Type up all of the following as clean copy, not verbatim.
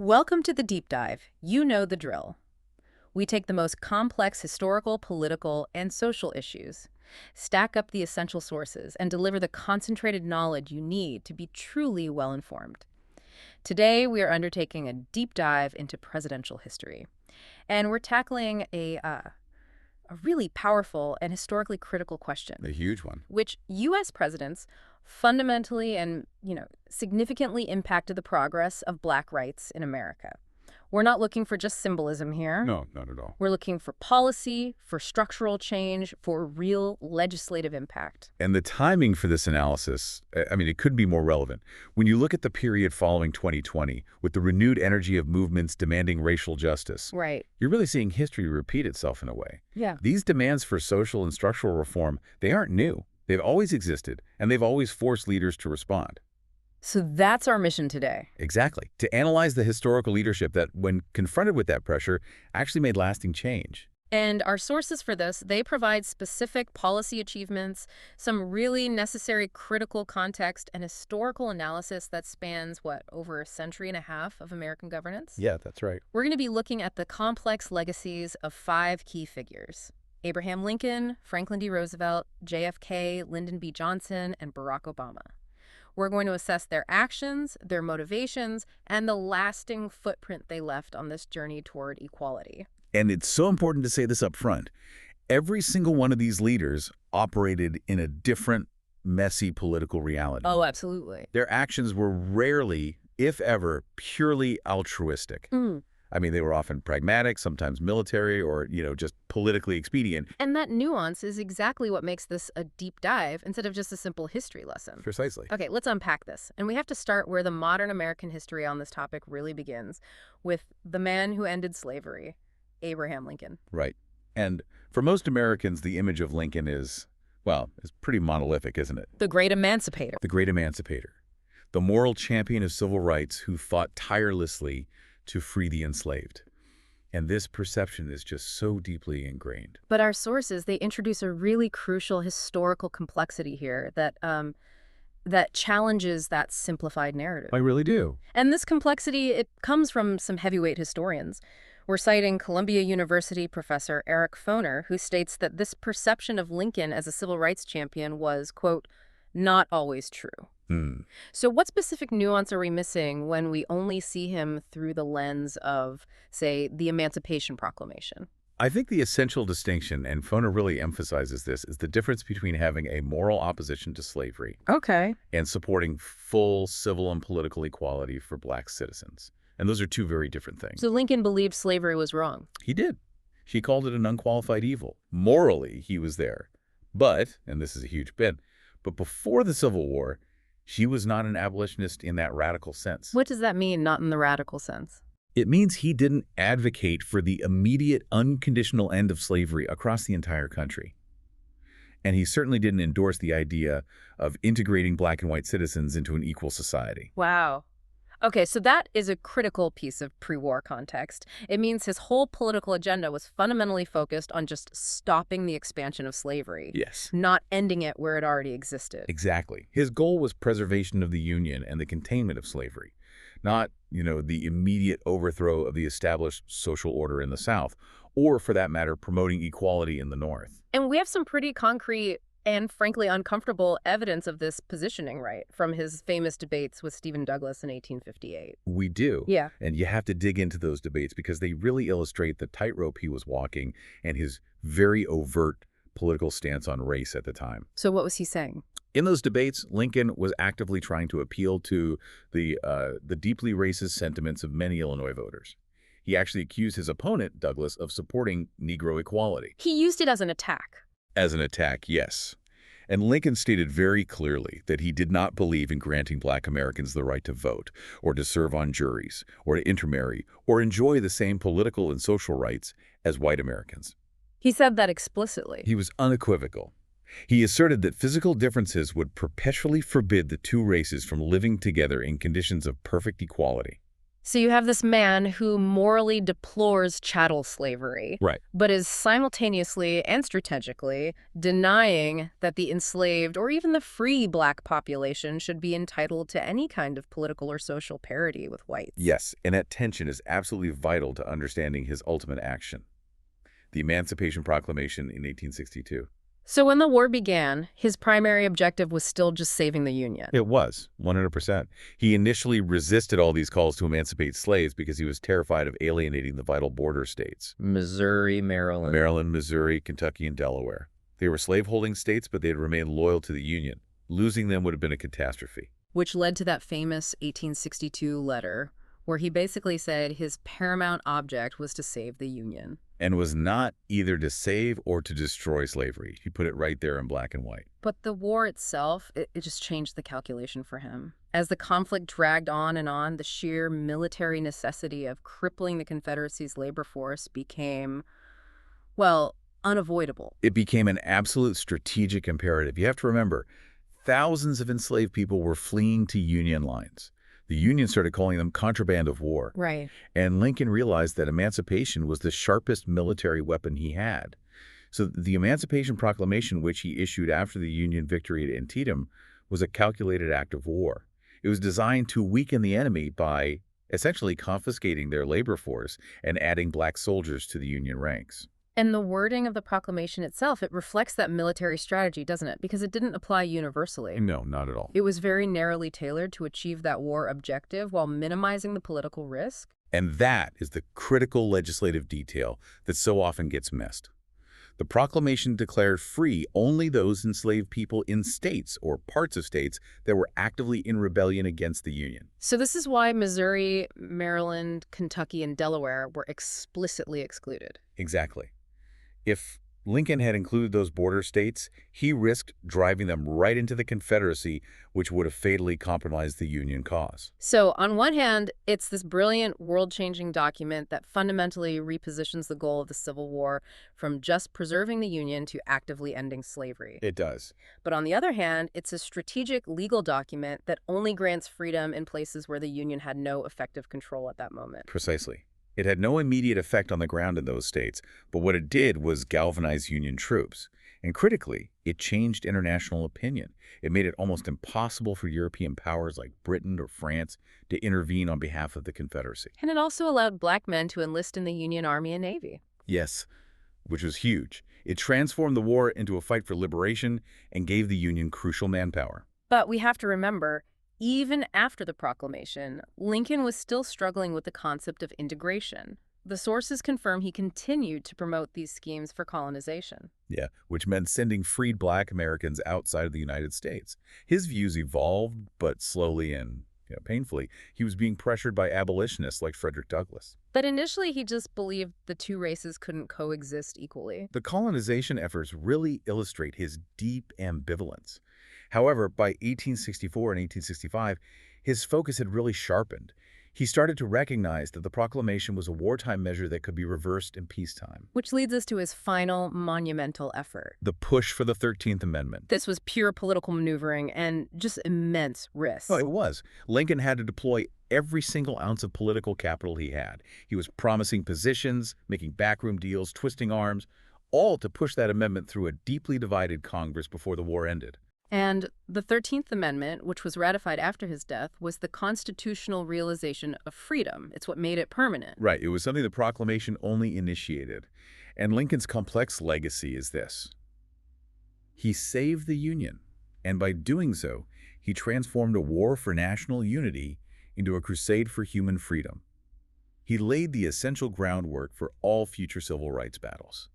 Welcome to the deep dive. You know the drill. We take the most complex historical, political, and social issues, stack up the essential sources, and deliver the concentrated knowledge you need to be truly well-informed. Today, we are undertaking a deep dive into presidential history, and we're tackling a really powerful and historically critical question. A huge one. Which U.S. presidents fundamentally and, significantly impacted the progress of Black rights in America. We're not looking for just symbolism here. No, not at all. We're looking for policy, for structural change, for real legislative impact. And the timing for this analysis, it couldn't be more relevant. When you look at the period following 2020, with the renewed energy of movements demanding racial justice, Right. you're really seeing history repeat itself in a way. Yeah. These demands for social and structural reform, they aren't new. They've always existed, and they've always forced leaders to respond. So that's our mission today. Exactly. To analyze the historical leadership that, when confronted with that pressure, actually made lasting change. And our sources for this, they provide specific policy achievements, some really necessary critical context, and historical analysis that spans, over a century and a half of American governance? Yeah, that's right. We're going to be looking at the complex legacies of 5 key figures: Abraham Lincoln, Franklin D. Roosevelt, JFK, Lyndon B. Johnson, and Barack Obama. We're going to assess their actions, their motivations, and the lasting footprint they left on this journey toward equality. And it's so important to say this up front. Every single one of these leaders operated in a different, messy political reality. Oh, absolutely. Their actions were rarely, if ever, purely altruistic. They were often pragmatic, sometimes military, or, just politically expedient. And that nuance is exactly what makes this a deep dive instead of just a simple history lesson. Precisely. Okay, let's unpack this. And we have to start where the modern American history on this topic really begins, with the man who ended slavery, Abraham Lincoln. Right. And for most Americans, the image of Lincoln is pretty monolithic, isn't it? The great emancipator. The great emancipator. The moral champion of civil rights who fought tirelessly to free the enslaved. And this perception is just so deeply ingrained. But our sources, they introduce a really crucial historical complexity here that challenges that simplified narrative. I really do. And this complexity, it comes from some heavyweight historians. We're citing Columbia University professor Eric Foner, who states that this perception of Lincoln as a civil rights champion was, quote, not always true. So what specific nuance are we missing when we only see him through the lens of, say, the Emancipation Proclamation? I think the essential distinction, and Foner really emphasizes this, is the difference between having a moral opposition to slavery and supporting full civil and political equality for Black citizens. And those are two very different things. So Lincoln believed slavery was wrong. He did. He called it an unqualified evil. Morally, he was there. But, and this is a huge bit, but before the Civil War, she was not an abolitionist in that radical sense. What does that mean, not in the radical sense? It means he didn't advocate for the immediate, unconditional end of slavery across the entire country. And he certainly didn't endorse the idea of integrating Black and white citizens into an equal society. Wow. Okay, so that is a critical piece of pre-war context. It means his whole political agenda was fundamentally focused on just stopping the expansion of slavery. Yes. Not ending it where it already existed. Exactly. His goal was preservation of the Union and the containment of slavery, not, the immediate overthrow of the established social order in the South, or, for that matter, promoting equality in the North. And we have some pretty concrete and frankly uncomfortable evidence of this positioning, right, from his famous debates with Stephen Douglas in 1858. We do. Yeah. And you have to dig into those debates because they really illustrate the tightrope he was walking and his very overt political stance on race at the time. So what was he saying? In those debates, Lincoln was actively trying to appeal to the deeply racist sentiments of many Illinois voters. He actually accused his opponent, Douglas, of supporting Negro equality. He used it as an attack. As an attack, yes. And Lincoln stated very clearly that he did not believe in granting Black Americans the right to vote, or to serve on juries, or to intermarry, or enjoy the same political and social rights as white Americans. He said that explicitly. He was unequivocal. He asserted that physical differences would perpetually forbid the two races from living together in conditions of perfect equality. So you have this man who morally deplores chattel slavery, Right. but is simultaneously and strategically denying that the enslaved or even the free black population should be entitled to any kind of political or social parity with whites. Yes, and that tension is absolutely vital to understanding his ultimate action, the Emancipation Proclamation in 1862. So when the war began, his primary objective was still just saving the Union. It was, 100%. He initially resisted all these calls to emancipate slaves because he was terrified of alienating the vital border states. Missouri, Maryland, Missouri, Kentucky, and Delaware. They were slaveholding states, but they had remained loyal to the Union. Losing them would have been a catastrophe. Which led to that famous 1862 letter where he basically said his paramount object was to save the Union. And was not either to save or to destroy slavery. He put it right there in black and white. But the war itself, it just changed the calculation for him. As the conflict dragged on and on, the sheer military necessity of crippling the Confederacy's labor force became, well, unavoidable. It became an absolute strategic imperative. You have to remember, thousands of enslaved people were fleeing to Union lines. The Union started calling them contraband of war. Right. And Lincoln realized that emancipation was the sharpest military weapon he had. So the Emancipation Proclamation, which he issued after the Union victory at Antietam, was a calculated act of war. It was designed to weaken the enemy by essentially confiscating their labor force and adding black soldiers to the Union ranks. And the wording of the proclamation itself, it reflects that military strategy, doesn't it? Because it didn't apply universally. No, not at all. It was very narrowly tailored to achieve that war objective while minimizing the political risk. And that is the critical legislative detail that so often gets missed. The proclamation declared free only those enslaved people in states or parts of states that were actively in rebellion against the Union. So this is why Missouri, Maryland, Kentucky, and Delaware were explicitly excluded. Exactly. If Lincoln had included those border states, he risked driving them right into the Confederacy, which would have fatally compromised the Union cause. So on one hand, it's this brilliant, world-changing document that fundamentally repositions the goal of the Civil War from just preserving the Union to actively ending slavery. It does. But on the other hand, it's a strategic legal document that only grants freedom in places where the Union had no effective control at that moment. Precisely. It had no immediate effect on the ground in those states, but what it did was galvanize Union troops. And critically, it changed international opinion. It made it almost impossible for European powers like Britain or France to intervene on behalf of the Confederacy. And it also allowed black men to enlist in the Union Army and Navy. Yes, which was huge. It transformed the war into a fight for liberation and gave the Union crucial manpower. But we have to remember, even after the proclamation, Lincoln was still struggling with the concept of integration. The sources confirm he continued to promote these schemes for colonization. Yeah, which meant sending freed black Americans outside of the United States. His views evolved, but slowly and painfully, he was being pressured by abolitionists like Frederick Douglass. But initially, he just believed the two races couldn't coexist equally. The colonization efforts really illustrate his deep ambivalence. However, by 1864 and 1865, his focus had really sharpened. He started to recognize that the proclamation was a wartime measure that could be reversed in peacetime. Which leads us to his final monumental effort. The push for the 13th Amendment. This was pure political maneuvering and just immense risk. Oh, it was. Lincoln had to deploy every single ounce of political capital he had. He was promising positions, making backroom deals, twisting arms, all to push that amendment through a deeply divided Congress before the war ended. And the 13th Amendment, which was ratified after his death, was the constitutional realization of freedom. It's what made it permanent. Right. It was something the proclamation only initiated. And Lincoln's complex legacy is this. He saved the Union, and by doing so, he transformed a war for national unity into a crusade for human freedom. He laid the essential groundwork for all future civil rights battles.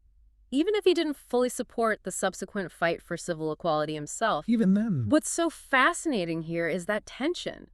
Even if he didn't fully support the subsequent fight for civil equality himself, Even then. what's so fascinating here is that tension.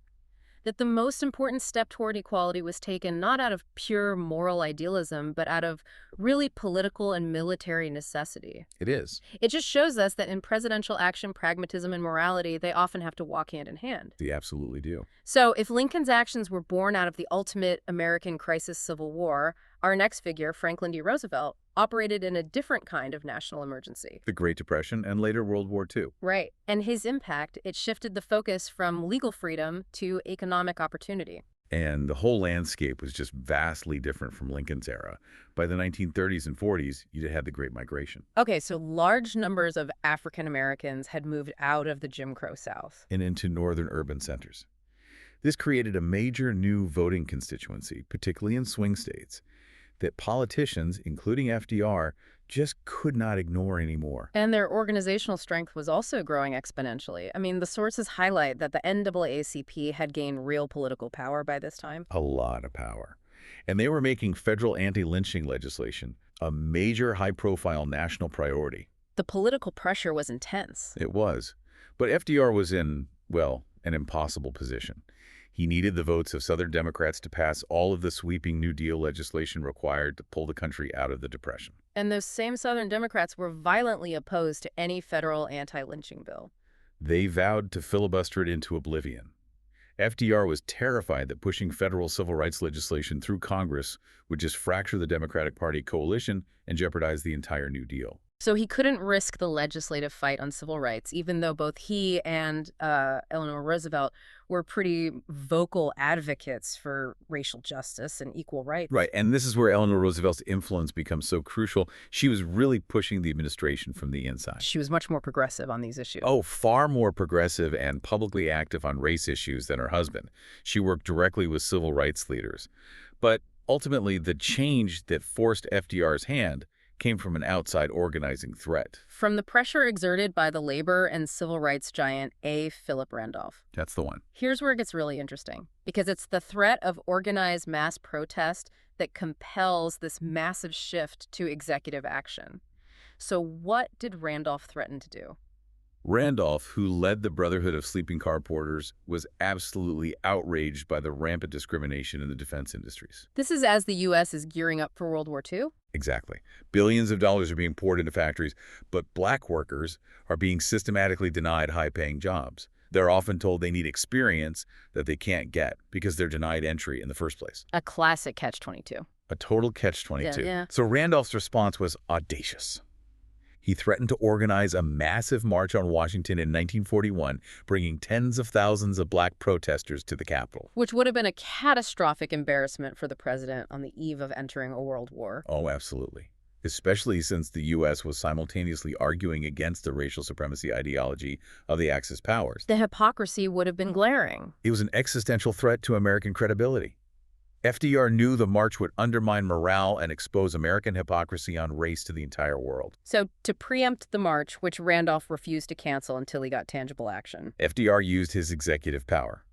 That the most important step toward equality was taken not out of pure moral idealism, but out of really political and military necessity. It is. It just shows us that in presidential action, pragmatism and morality, they often have to walk hand in hand. They absolutely do. So if Lincoln's actions were born out of the ultimate American crisis civil war, our next figure, Franklin D. Roosevelt, operated in a different kind of national emergency. The Great Depression and later World War II. Right. And his impact, it shifted the focus from legal freedom to economic opportunity. And the whole landscape was just vastly different from Lincoln's era. By the 1930s and 40s, you had the Great Migration. Okay, so large numbers of African Americans had moved out of the Jim Crow South. And into northern urban centers. This created a major new voting constituency, particularly in swing states, that politicians, including FDR, just could not ignore anymore. And their organizational strength was also growing exponentially. I mean, the sources highlight that the NAACP had gained real political power by this time. A lot of power. And they were making federal anti-lynching legislation a major high-profile national priority. The political pressure was intense. It was. But FDR was in, well, an impossible position. He needed the votes of Southern Democrats to pass all of the sweeping New Deal legislation required to pull the country out of the Depression. And those same Southern Democrats were violently opposed to any federal anti-lynching bill. They vowed to filibuster it into oblivion. FDR was terrified that pushing federal civil rights legislation through Congress would just fracture the Democratic Party coalition and jeopardize the entire New Deal. So he couldn't risk the legislative fight on civil rights, even though both he and Eleanor Roosevelt were pretty vocal advocates for racial justice and equal rights. Right, and this is where Eleanor Roosevelt's influence becomes so crucial. She was really pushing the administration from the inside. She was much more progressive on these issues. Oh, far more progressive and publicly active on race issues than her husband. She worked directly with civil rights leaders. But ultimately, the change that forced FDR's hand came from an outside organizing threat. From the pressure exerted by the labor and civil rights giant A. Philip Randolph. That's the one. Here's where it gets really interesting, because it's the threat of organized mass protest that compels this massive shift to executive action. So what did Randolph threaten to do? Randolph, who led the Brotherhood of Sleeping Car Porters, was absolutely outraged by the rampant discrimination in the defense industries. This is as the U.S. is gearing up for World War II? Exactly. Billions of dollars are being poured into factories, but black workers are being systematically denied high-paying jobs. They're often told they need experience that they can't get because they're denied entry in the first place. A classic catch-22. A total catch-22. Yeah. So Randolph's response was audacious. He threatened to organize a massive march on Washington in 1941, bringing tens of thousands of black protesters to the Capitol. Which would have been a catastrophic embarrassment for the president on the eve of entering a world war. Oh, absolutely. Especially since the U.S. was simultaneously arguing against the racial supremacy ideology of the Axis powers. The hypocrisy would have been glaring. It was an existential threat to American credibility. FDR knew the march would undermine morale and expose American hypocrisy on race to the entire world. So, to preempt the march, which Randolph refused to cancel until he got tangible action, FDR used his executive power.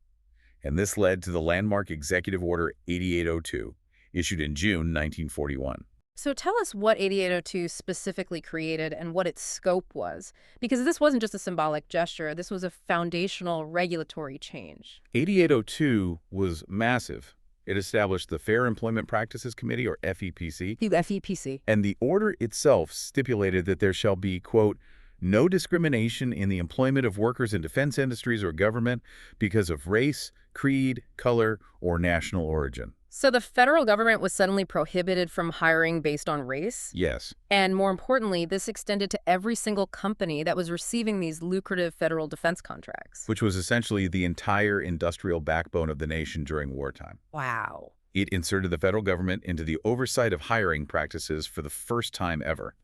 And this led to the landmark Executive Order 8802, issued in June 1941. So tell us what 8802 specifically created and what its scope was. Because this wasn't just a symbolic gesture, this was a foundational regulatory change. 8802 was massive. It established the Fair Employment Practices Committee, or FEPC. The FEPC. And the order itself stipulated that there shall be, quote, no discrimination in the employment of workers in defense industries or government because of race, creed, color, or national origin. So the federal government was suddenly prohibited from hiring based on race? Yes. And more importantly, this extended to every single company that was receiving these lucrative federal defense contracts. Which was essentially the entire industrial backbone of the nation during wartime. Wow. It inserted the federal government into the oversight of hiring practices for the first time ever.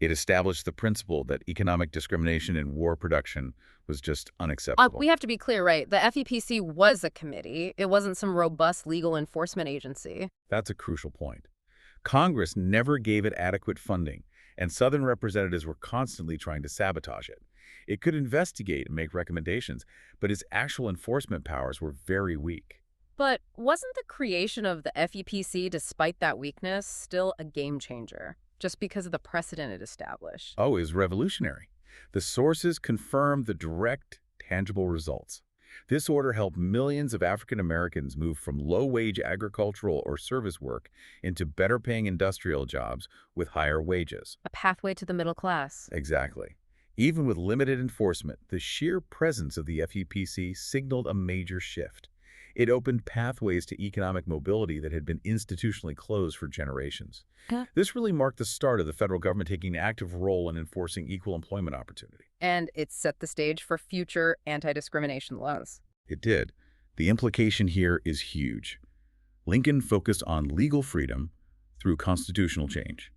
It established the principle that economic discrimination in war production was just unacceptable. We have to be clear, right? The FEPC was a committee. It wasn't some robust legal enforcement agency. That's a crucial point. Congress never gave it adequate funding, and Southern representatives were constantly trying to sabotage it. It could investigate and make recommendations, but its actual enforcement powers were very weak. But wasn't the creation of the FEPC, despite that weakness, still a game changer, just because of the precedent it established? Oh, it was revolutionary. The sources confirmed the direct, tangible results. This order helped millions of African Americans move from low-wage agricultural or service work into better-paying industrial jobs with higher wages. A pathway to the middle class. Exactly. Even with limited enforcement, the sheer presence of the FEPC signaled a major shift. It opened pathways to economic mobility that had been institutionally closed for generations. This really marked the start of the federal government taking an active role in enforcing equal employment opportunity. And it set the stage for future anti-discrimination laws. It did. The implication here is huge. Lincoln focused on legal freedom through constitutional change.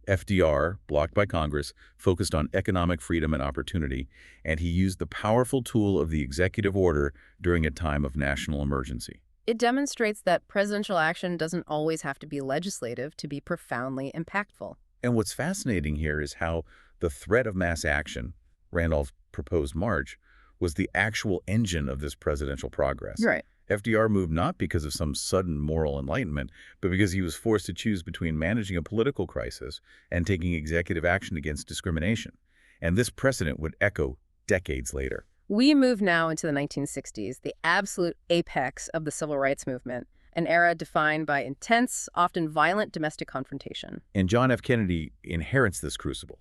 FDR, blocked by Congress, focused on economic freedom and opportunity, and he used the powerful tool of the executive order during a time of national emergency. It demonstrates that presidential action doesn't always have to be legislative to be profoundly impactful. And what's fascinating here is how the threat of mass action, Randolph's proposed march, was the actual engine of this presidential progress. Right. FDR moved not because of some sudden moral enlightenment, but because he was forced to choose between managing a political crisis and taking executive action against discrimination. And this precedent would echo decades later. We move now into the 1960s, the absolute apex of the civil rights movement, an era defined by intense, often violent domestic confrontation. And John F. Kennedy inherits this crucible.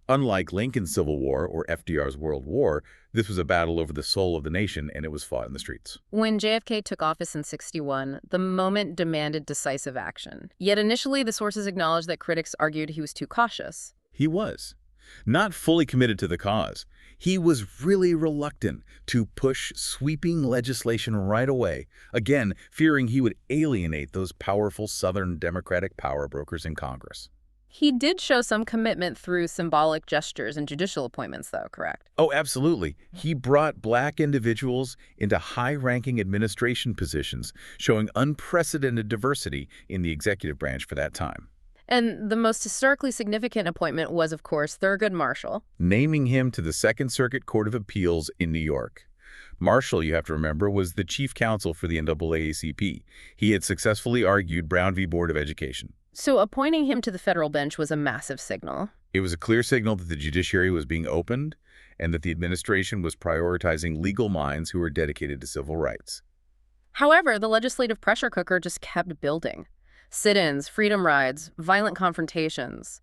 Unlike Lincoln's Civil War or FDR's World War, this was a battle over the soul of the nation, and it was fought in the streets. When JFK took office in '61, the moment demanded decisive action. Yet initially, the sources acknowledged that critics argued he was too cautious. He was. Not fully committed to the cause. He was really reluctant to push sweeping legislation right away, again, fearing he would alienate those powerful Southern Democratic power brokers in Congress. He did show some commitment through symbolic gestures and judicial appointments, though, correct? Oh, absolutely. He brought black individuals into high-ranking administration positions, showing unprecedented diversity in the executive branch for that time. And the most historically significant appointment was, of course, Thurgood Marshall. Naming him to the Second Circuit Court of Appeals in New York. Marshall, you have to remember, was the chief counsel for the NAACP. He had successfully argued Brown v. Board of Education. So appointing him to the federal bench was a massive signal. It was a clear signal that the judiciary was being opened and that the administration was prioritizing legal minds who were dedicated to civil rights. However, the legislative pressure cooker just kept building. Sit-ins, freedom rides, violent confrontations.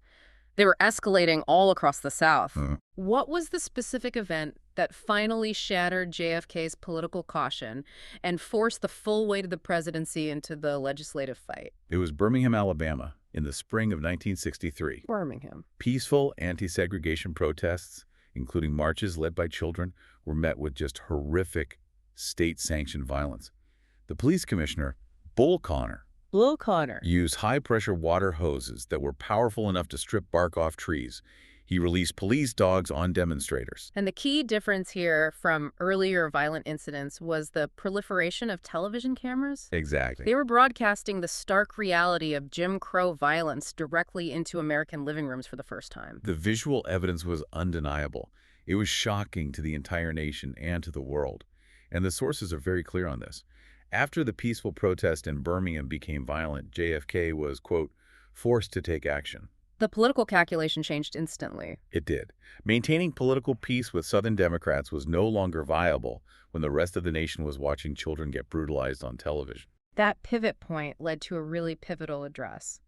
They were escalating all across the South. What was the specific event that finally shattered JFK's political caution and forced the full weight of the presidency into the legislative fight? It was Birmingham, Alabama, in the spring of 1963. Birmingham. Peaceful anti-segregation protests, including marches led by children, were met with just horrific state-sanctioned violence. The police commissioner, Bull Connor, used high-pressure water hoses that were powerful enough to strip bark off trees. He released police dogs on demonstrators. And the key difference here from earlier violent incidents was the proliferation of television cameras. Exactly. They were broadcasting the stark reality of Jim Crow violence directly into American living rooms for the first time. The visual evidence was undeniable. It was shocking to the entire nation and to the world. And the sources are very clear on this. After the peaceful protest in Birmingham became violent, JFK was, quote, forced to take action. The political calculation changed instantly. It did. Maintaining political peace with Southern Democrats was no longer viable when the rest of the nation was watching children get brutalized on television. That pivot point led to a really pivotal address.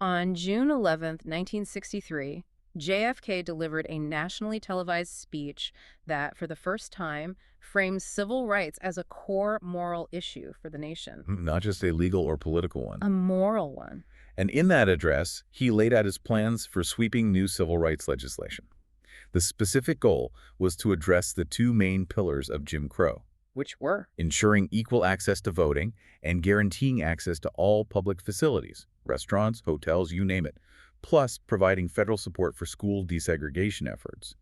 On June 11, 1963, JFK delivered a nationally televised speech that, for the first time, frames civil rights as a core moral issue for the nation. Not just a legal or political one. A moral one. And in that address, he laid out his plans for sweeping new civil rights legislation. The specific goal was to address the two main pillars of Jim Crow. Which were? Ensuring equal access to voting and guaranteeing access to all public facilities, restaurants, hotels, you name it, plus providing federal support for school desegregation efforts.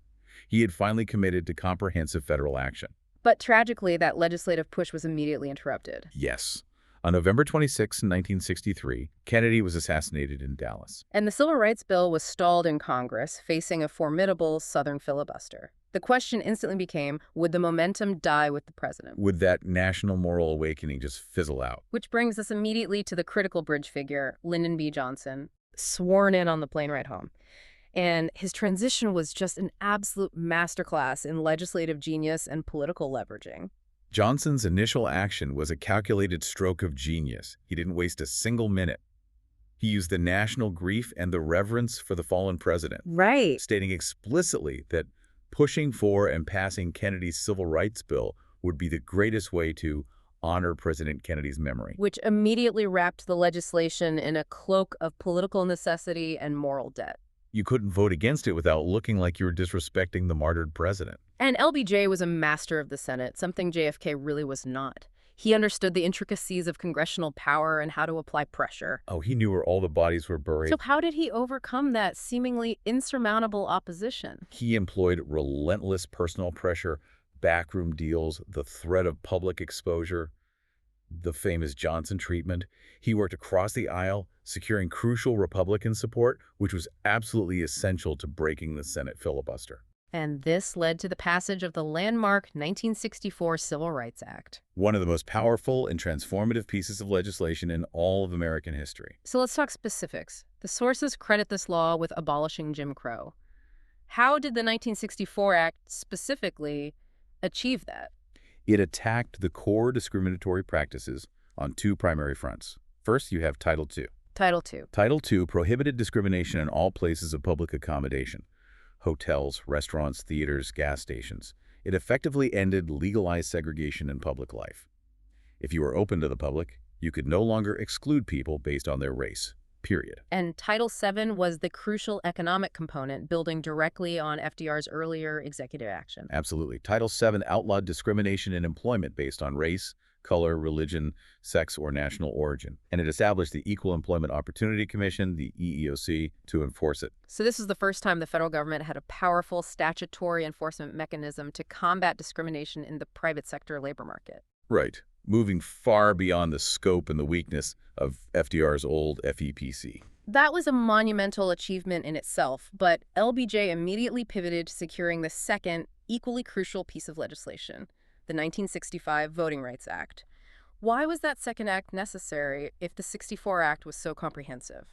He had finally committed to comprehensive federal action. But tragically, that legislative push was immediately interrupted. Yes. On November 26, 1963, Kennedy was assassinated in Dallas. And the Civil Rights Bill was stalled in Congress, facing a formidable Southern filibuster. The question instantly became, would the momentum die with the president? Would that national moral awakening just fizzle out? Which brings us immediately to the critical bridge figure, Lyndon B. Johnson, sworn in on the plane ride home. And his transition was just an absolute masterclass in legislative genius and political leveraging. Johnson's initial action was a calculated stroke of genius. He didn't waste a single minute. He used the national grief and the reverence for the fallen president, Right. stating explicitly that pushing for and passing Kennedy's Civil Rights Bill would be the greatest way to honor President Kennedy's memory. Which immediately wrapped the legislation in a cloak of political necessity and moral debt. You couldn't vote against it without looking like you were disrespecting the martyred president. And LBJ was a master of the Senate, something JFK really was not. He understood the intricacies of congressional power and how to apply pressure. Oh, he knew where all the bodies were buried. So how did he overcome that seemingly insurmountable opposition? He employed relentless personal pressure, backroom deals, the threat of public exposure, the famous Johnson treatment. He worked across the aisle, securing crucial Republican support, which was absolutely essential to breaking the Senate filibuster. And this led to the passage of the landmark 1964 Civil Rights Act. One of the most powerful and transformative pieces of legislation in all of American history. So let's talk specifics. The sources credit this law with abolishing Jim Crow. How did the 1964 Act specifically achieve that? It attacked the core discriminatory practices on two primary fronts. First, you have Title II. Title II. Title II prohibited discrimination in all places of public accommodation: hotels, restaurants, theaters, gas stations. It effectively ended legalized segregation in public life. If you were open to the public, you could no longer exclude people based on their race, period. And Title VII was the crucial economic component, building directly on FDR's earlier executive action. Absolutely. Title VII outlawed discrimination in employment based on race, color, religion, sex, or national origin. And it established the Equal Employment Opportunity Commission, the EEOC, to enforce it. So this was the first time the federal government had a powerful statutory enforcement mechanism to combat discrimination in the private sector labor market. Right. Moving far beyond the scope and the weakness of FDR's old FEPC. That was a monumental achievement in itself, but LBJ immediately pivoted to securing the second, equally crucial piece of legislation, the 1965 Voting Rights Act. Why was that second act necessary if the '64 Act was so comprehensive?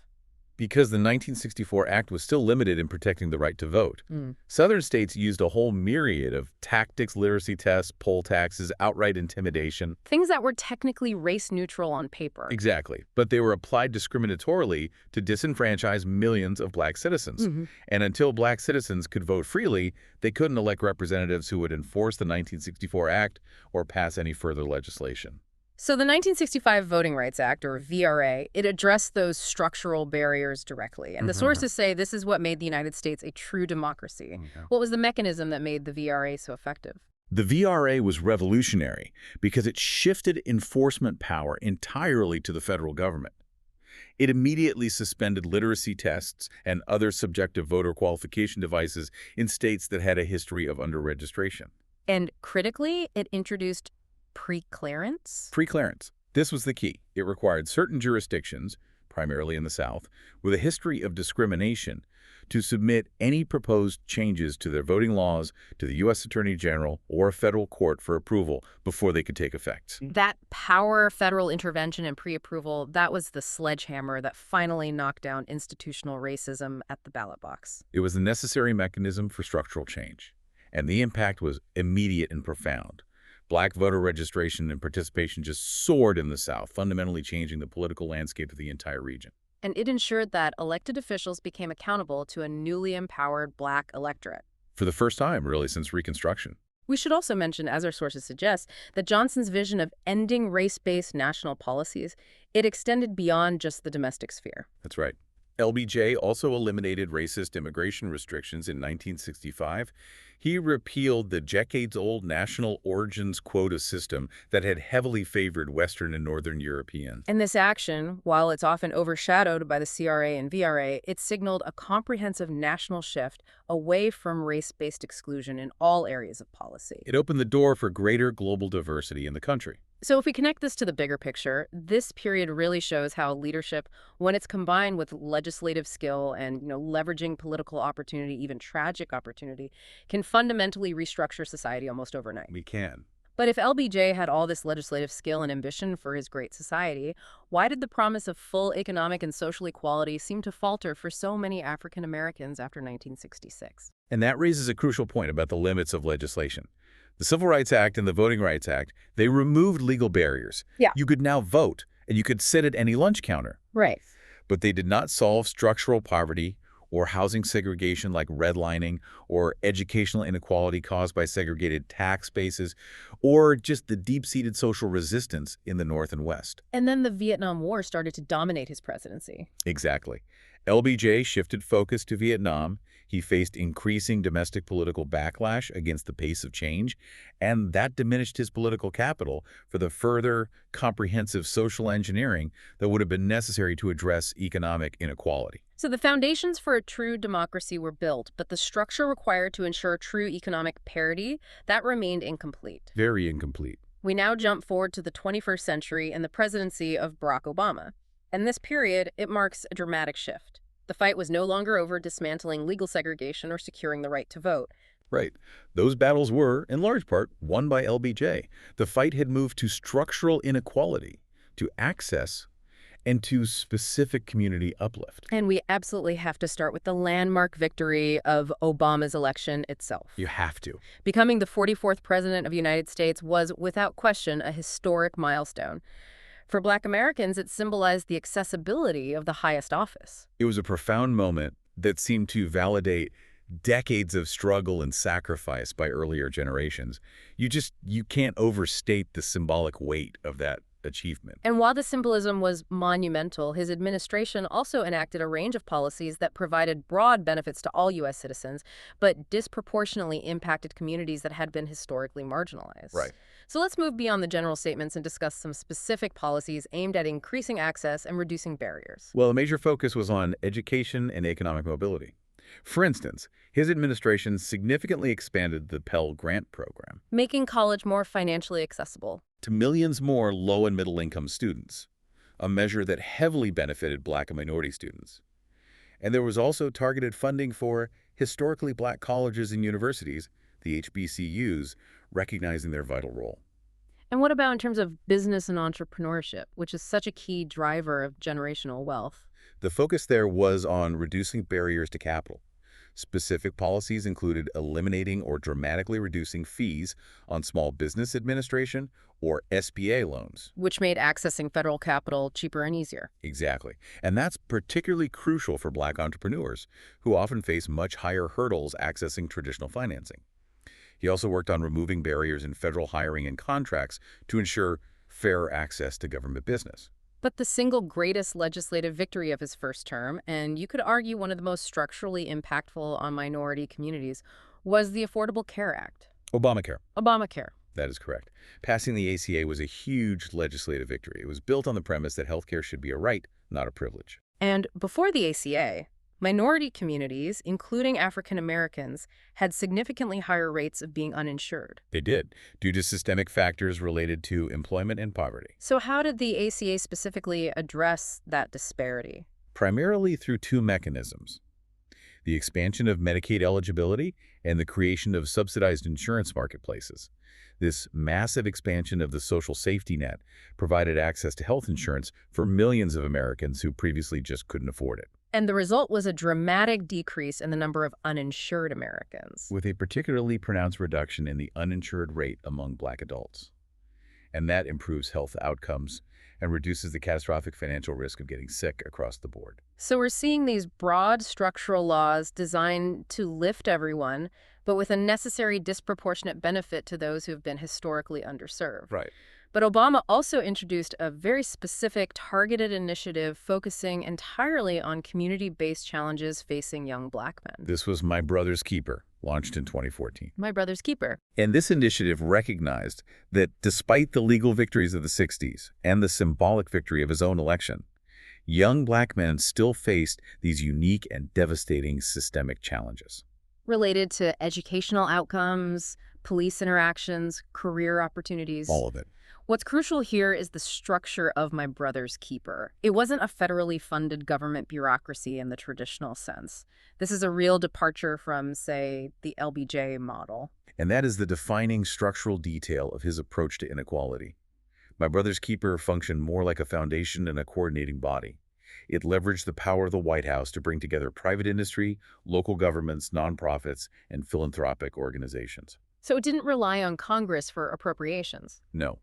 Because the 1964 Act was still limited in protecting the right to vote. Southern states used a whole myriad of tactics, literacy tests, poll taxes, outright intimidation. Things that were technically race-neutral on paper. Exactly. But they were applied discriminatorily to disenfranchise millions of black citizens. And until black citizens could vote freely, they couldn't elect representatives who would enforce the 1964 Act or pass any further legislation. So the 1965 Voting Rights Act, or VRA, it addressed those structural barriers directly. And the sources say this is what made the United States a true democracy. What was the mechanism that made the VRA so effective? The VRA was revolutionary because it shifted enforcement power entirely to the federal government. It immediately suspended literacy tests and other subjective voter qualification devices in states that had a history of under-registration. And critically, it introduced pre-clearance? Pre-clearance. This was the key. It required certain jurisdictions, primarily in the South, with a history of discrimination, to submit any proposed changes to their voting laws to the U.S. Attorney General or a federal court for approval before they could take effect. That power, federal intervention, and pre-approval, that was the sledgehammer that finally knocked down institutional racism at the ballot box. It was the necessary mechanism for structural change, and the impact was immediate and profound. Black voter registration and participation just soared in the South, fundamentally changing the political landscape of the entire region. And it ensured that elected officials became accountable to a newly empowered black electorate. For the first time, really, since Reconstruction. We should also mention, as our sources suggest, that Johnson's vision of ending race-based national policies, it extended beyond just the domestic sphere. That's right. LBJ also eliminated racist immigration restrictions in 1965. He repealed the decades-old national origins quota system that had heavily favored Western and Northern Europeans. And this action, while it's often overshadowed by the CRA and VRA, it signaled a comprehensive national shift away from race-based exclusion in all areas of policy. It opened the door for greater global diversity in the country. So if we connect this to the bigger picture, this period really shows how leadership, when it's combined with legislative skill and leveraging political opportunity, even tragic opportunity, can fundamentally restructure society almost overnight. We can. But if LBJ had all this legislative skill and ambition for his great society, why did the promise of full economic and social equality seem to falter for so many African Americans after 1966? And that raises a crucial point about the limits of legislation. The Civil Rights Act and the Voting Rights Act, they removed legal barriers. Yeah. You could now vote, and you could sit at any lunch counter. Right. But they did not solve structural poverty or housing segregation like redlining or educational inequality caused by segregated tax bases or just the deep-seated social resistance in the North and West. And then the Vietnam War started to dominate his presidency. Exactly. LBJ shifted focus to Vietnam. He faced increasing domestic political backlash against the pace of change, and that diminished his political capital for the further comprehensive social engineering that would have been necessary to address economic inequality. So the foundations for a true democracy were built, but the structure required to ensure true economic parity, that remained incomplete. Very incomplete. We now jump forward to the 21st century and the presidency of Barack Obama. And this period, it marks a dramatic shift. The fight was no longer over dismantling legal segregation or securing the right to vote. Right. Those battles were, in large part, won by LBJ. The fight had moved to structural inequality, to access, and to specific community uplift. And we absolutely have to start with the landmark victory of Obama's election itself. You have to. Becoming the 44th president of the United States was, without question, a historic milestone. For Black Americans, it symbolized the accessibility of the highest office. It was a profound moment that seemed to validate decades of struggle and sacrifice by earlier generations. You can't overstate the symbolic weight of that achievement. And while the symbolism was monumental, his administration also enacted a range of policies that provided broad benefits to all U.S. citizens, but disproportionately impacted communities that had been historically marginalized. Right. So let's move beyond the general statements and discuss some specific policies aimed at increasing access and reducing barriers. Well, a major focus was on education and economic mobility. For instance, his administration significantly expanded the Pell Grant program, Making college more financially accessible. to millions more low- and middle-income students, a measure that heavily benefited Black and minority students. And there was also targeted funding for historically Black colleges and universities, the HBCUs, recognizing their vital role. And what about in terms of business and entrepreneurship, which is such a key driver of generational wealth? The focus there was on reducing barriers to capital. Specific policies included eliminating or dramatically reducing fees on small business administration or SBA loans. Which made accessing federal capital cheaper and easier. Exactly. And that's particularly crucial for Black entrepreneurs, who often face much higher hurdles accessing traditional financing. He also worked on removing barriers in federal hiring and contracts to ensure fair access to government business. But the single greatest legislative victory of his first term, and you could argue one of the most structurally impactful on minority communities, was the Affordable Care Act. Obamacare. Obamacare. That is correct. Passing the ACA was a huge legislative victory. It was built on the premise that healthcare should be a right, not a privilege. And before the ACA, minority communities, including African Americans, had significantly higher rates of being uninsured. They did, due to systemic factors related to employment and poverty. So how did the ACA specifically address that disparity? Primarily through two mechanisms: the expansion of Medicaid eligibility and the creation of subsidized insurance marketplaces. This massive expansion of the social safety net provided access to health insurance for millions of Americans who previously just couldn't afford it. And the result was a dramatic decrease in the number of uninsured Americans. With a particularly pronounced reduction in the uninsured rate among Black adults. And that improves health outcomes and reduces the catastrophic financial risk of getting sick across the board. So we're seeing these broad structural laws designed to lift everyone, but with a necessary disproportionate benefit to those who have been historically underserved. Right. But Obama also introduced a very specific, targeted initiative focusing entirely on community-based challenges facing young Black men. This was My Brother's Keeper, launched in 2014. My Brother's Keeper. And this initiative recognized that despite the legal victories of the 60s and the symbolic victory of his own election, young Black men still faced these unique and devastating systemic challenges. Related to educational outcomes, police interactions, career opportunities. All of it. What's crucial here is the structure of My Brother's Keeper. It wasn't a federally funded government bureaucracy in the traditional sense. This is a real departure from, say, the LBJ model. And that is the defining structural detail of his approach to inequality. My Brother's Keeper functioned more like a foundation and a coordinating body. It leveraged the power of the White House to bring together private industry, local governments, nonprofits, and philanthropic organizations. So it didn't rely on Congress for appropriations. No.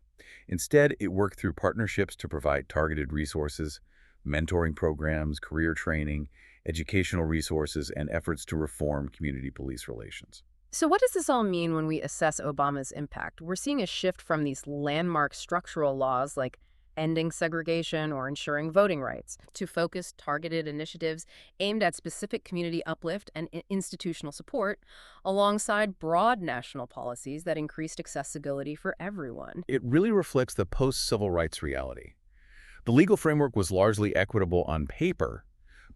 Instead, it worked through partnerships to provide targeted resources, mentoring programs, career training, educational resources, and efforts to reform community police relations. So what does this all mean when we assess Obama's impact? We're seeing a shift from these landmark structural laws like ending segregation or ensuring voting rights, to focus targeted initiatives aimed at specific community uplift and institutional support, alongside broad national policies that increased accessibility for everyone. It really reflects the post-civil rights reality. The legal framework was largely equitable on paper,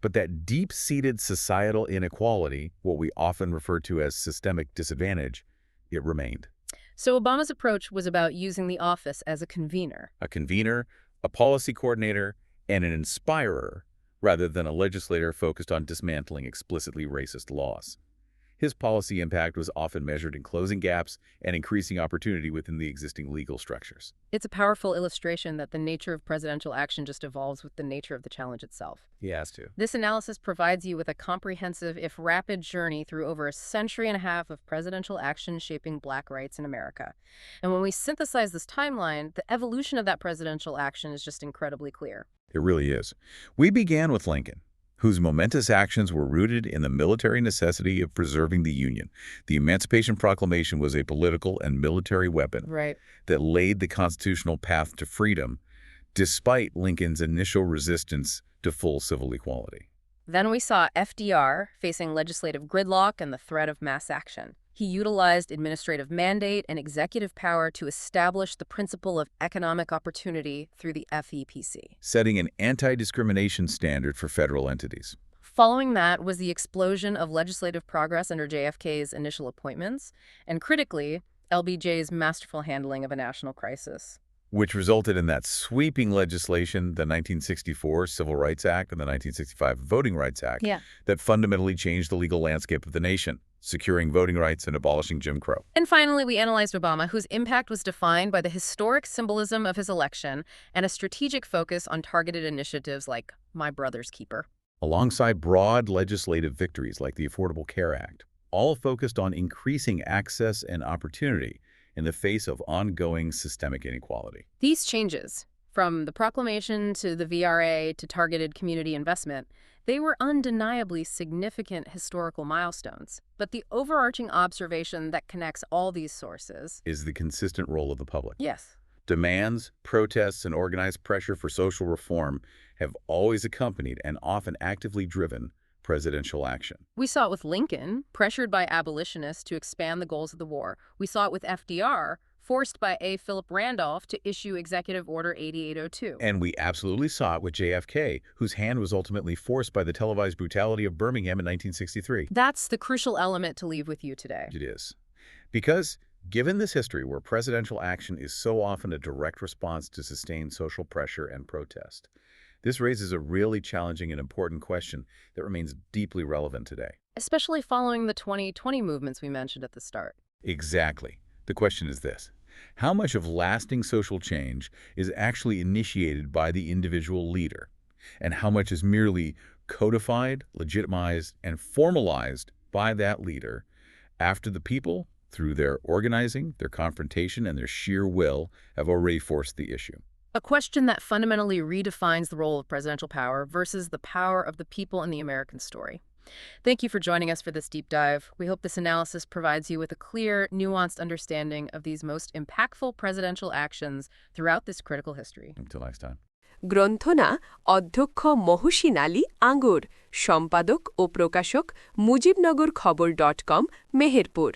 but that deep-seated societal inequality, what we often refer to as systemic disadvantage, it remained. So Obama's approach was about using the office as a convener. A convener, a policy coordinator, and an inspirer, rather than a legislator focused on dismantling explicitly racist laws. His policy impact was often measured in closing gaps and increasing opportunity within the existing legal structures. It's a powerful illustration that the nature of presidential action just evolves with the nature of the challenge itself. He has to. This analysis provides you with a comprehensive, if rapid, journey through over a century and a half of presidential action shaping Black rights in America. And when we synthesize this timeline, the evolution of that presidential action is just incredibly clear. It really is. We began with Lincoln, whose momentous actions were rooted in the military necessity of preserving the Union. The Emancipation Proclamation was a political and military weapon that laid the constitutional path to freedom, despite Lincoln's initial resistance to full civil equality. Then we saw FDR facing legislative gridlock and the threat of mass action. He utilized administrative mandate and executive power to establish the principle of economic opportunity through the FEPC, setting an anti-discrimination standard for federal entities. Following that was the explosion of legislative progress under JFK's initial appointments, and critically, LBJ's masterful handling of a national crisis, which resulted in that sweeping legislation, the 1964 Civil Rights Act and the 1965 Voting Rights Act, that fundamentally changed the legal landscape of the nation, securing voting rights and abolishing Jim Crow. And finally, we analyzed Obama, whose impact was defined by the historic symbolism of his election and a strategic focus on targeted initiatives like My Brother's Keeper, alongside broad legislative victories like the Affordable Care Act, all focused on increasing access and opportunity in the face of ongoing systemic inequality. These changes, from the proclamation to the VRA to targeted community investment, they were undeniably significant historical milestones. But the overarching observation that connects all these sources is the consistent role of the public. Yes. Demands, protests, and organized pressure for social reform have always accompanied and often actively driven presidential action. We saw it with Lincoln, pressured by abolitionists to expand the goals of the war. We saw it with FDR, forced by A. Philip Randolph to issue Executive Order 8802. And we absolutely saw it with JFK, whose hand was ultimately forced by the televised brutality of Birmingham in 1963. That's the crucial element to leave with you today. It is. Because given this history where presidential action is so often a direct response to sustained social pressure and protest, this raises a really challenging and important question that remains deeply relevant today. Especially following the 2020 movements we mentioned at the start. Exactly. The question is this: how much of lasting social change is actually initiated by the individual leader, and how much is merely codified, legitimized, and formalized by that leader after the people, through their organizing, their confrontation, and their sheer will, have already forced the issue? A question that fundamentally redefines the role of presidential power versus the power of the people in the American story. Thank you for joining us for this deep dive. We hope this analysis provides you with a clear, nuanced understanding of these most impactful presidential actions throughout this critical history. Until next time. গ্রন্থনা অধ্যক্ষ মহসিন আলী আঙ্গুর, সম্পাদক ও প্রকাশক মুজিবনগর খবর.com, মেহেরপুর।